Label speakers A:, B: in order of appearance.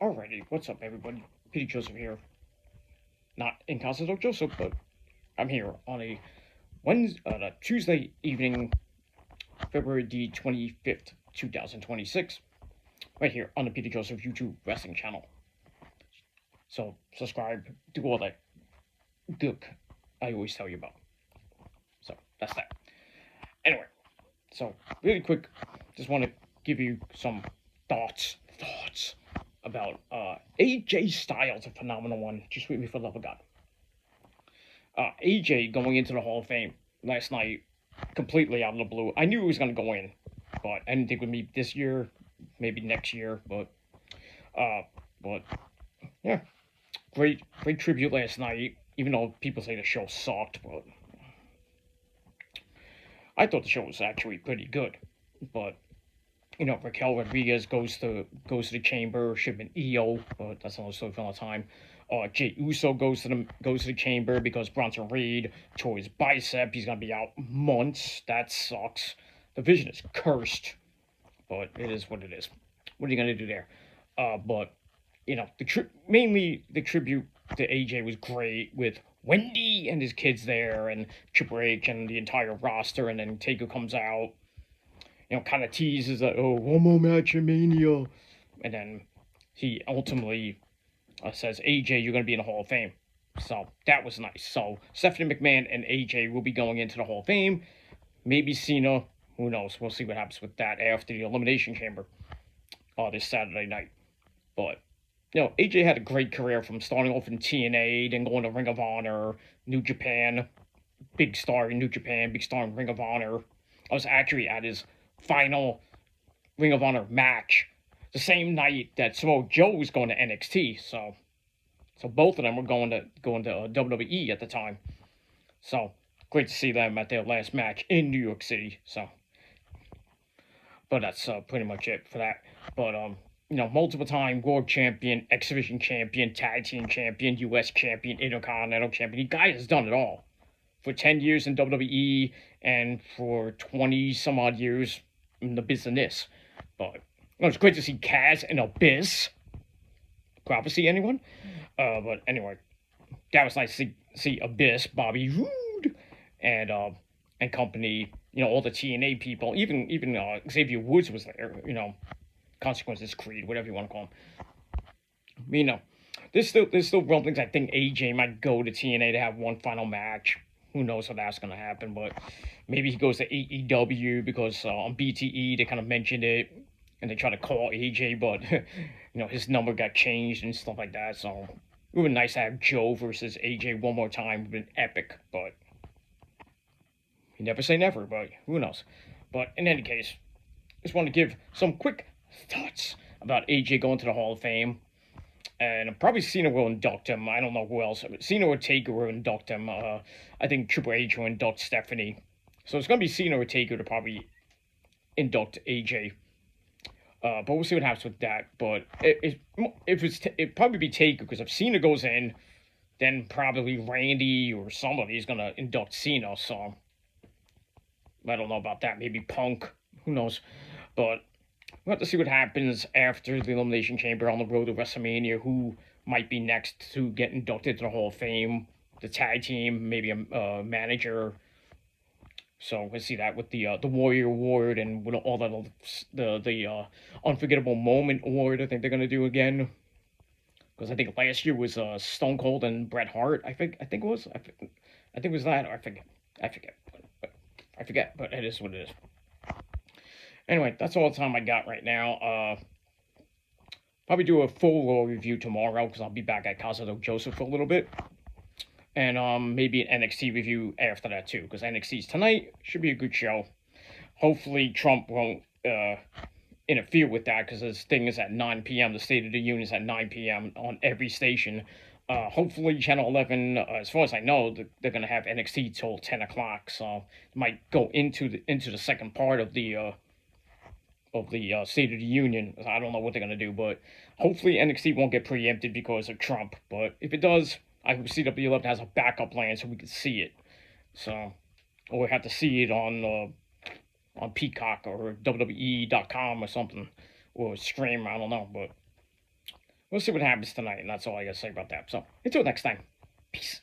A: Alrighty, what's up, everybody? Peter Joseph here. Not in Casa Joseph, but I'm here on a Tuesday evening, February the 25th, 2026, right here on the Peter Joseph YouTube wrestling channel. So subscribe, do all that good I always tell you about. So that's that. Anyway, so really quick, just want to give you some thoughts about AJ Styles, a phenomenal one. Just wait me for the love of God. AJ going into the Hall of Fame last night, completely out of the blue. I knew he was going to go in, but I didn't think it would be this year, maybe next year. Uh, but yeah, great tribute last night. Even though people say the show sucked, but I thought the show was actually pretty good. But Raquel Rodriguez goes to the chamber. Should have been EO, but that's another story for another time. Jey Uso goes to the chamber because Bronson Reed tore his bicep. He's gonna be out months. That sucks. The vision is cursed, but it is what it is. What are you gonna do there? But mainly the tribute to AJ was great with Wendy and his kids there, and Triple H and the entire roster, and then Taker comes out, kind of teases that, oh, one more match in Mania. And then he ultimately says, AJ, you're going to be in the Hall of Fame. So that was nice. So Stephanie McMahon and AJ will be going into the Hall of Fame. Maybe Cena. Who knows? We'll see what happens with that after the Elimination Chamber this Saturday night. But, AJ had a great career from starting off in TNA, then going to Ring of Honor, New Japan, big star in New Japan, big star in Ring of Honor. I was actually at his final Ring of Honor match the same night that Samoa Joe was going to NXT. So both of them were going to WWE at the time. So great to see them at their last match in New York City. So, but that's pretty much it for that. But multiple time world champion, X Division champion, tag team champion, U.S. champion, Intercontinental champion. The guy has done it all for 10 years in WWE and for 20 some odd years in the business. But it's great to see Kaz and Abyss. Prophecy, anyone? But anyway, that was nice to see Abyss, Bobby Roode, and company. All the TNA people, even Xavier Woods was there. Consequences Creed, whatever you want to call him. There's still rumblings. I think AJ might go to TNA to have one final match. Who knows how that's going to happen, but maybe he goes to AEW because on BTE they kind of mentioned it and they try to call AJ, but his number got changed and stuff like that. So it would be nice to have Joe versus AJ one more time. It would have been epic, but you never say never. But who knows? But in any case, just want to give some quick thoughts about AJ going to the Hall of Fame. And probably Cena will induct him. I don't know who else. Cena or Taker will induct him. I think Triple H will induct Stephanie. So it's going to be Cena or Taker to probably induct AJ. But we'll see what happens with that. But it'd probably be Taker, because if Cena goes in, then probably Randy or somebody is going to induct Cena. So I don't know about that. Maybe Punk. Who knows? But we'll have to see what happens after the Elimination Chamber on the road to WrestleMania. Who might be next to get inducted to the Hall of Fame? The tag team, maybe a manager. So we'll see that with the Warrior Award and with all that the Unforgettable Moment Award. I think they're gonna do again, because I think last year was Stone Cold and Bret Hart. I think it was. I think it was that. Or I forget. But it is what it is. Anyway, that's all the time I got right now. Probably do a full Raw review tomorrow, because I'll be back at Casa del Joseph for a little bit. And maybe an NXT review after that too, because NXT's tonight. Should be a good show. Hopefully Trump won't interfere with that, because this thing is at 9 p.m. The State of the Union is at 9 p.m. on every station. Hopefully Channel 11, as far as I know, they're going to have NXT till 10 o'clock, so it might go into the second part of the State of the Union. I don't know what they're going to do, but hopefully NXT won't get preempted because of Trump. But if it does, I hope CW11 has a backup plan so we can see it. So, or we have to see it on Peacock or WWE.com or something, or stream. I don't know, but we'll see what happens tonight, and that's all I gotta say about that. So until next time, peace.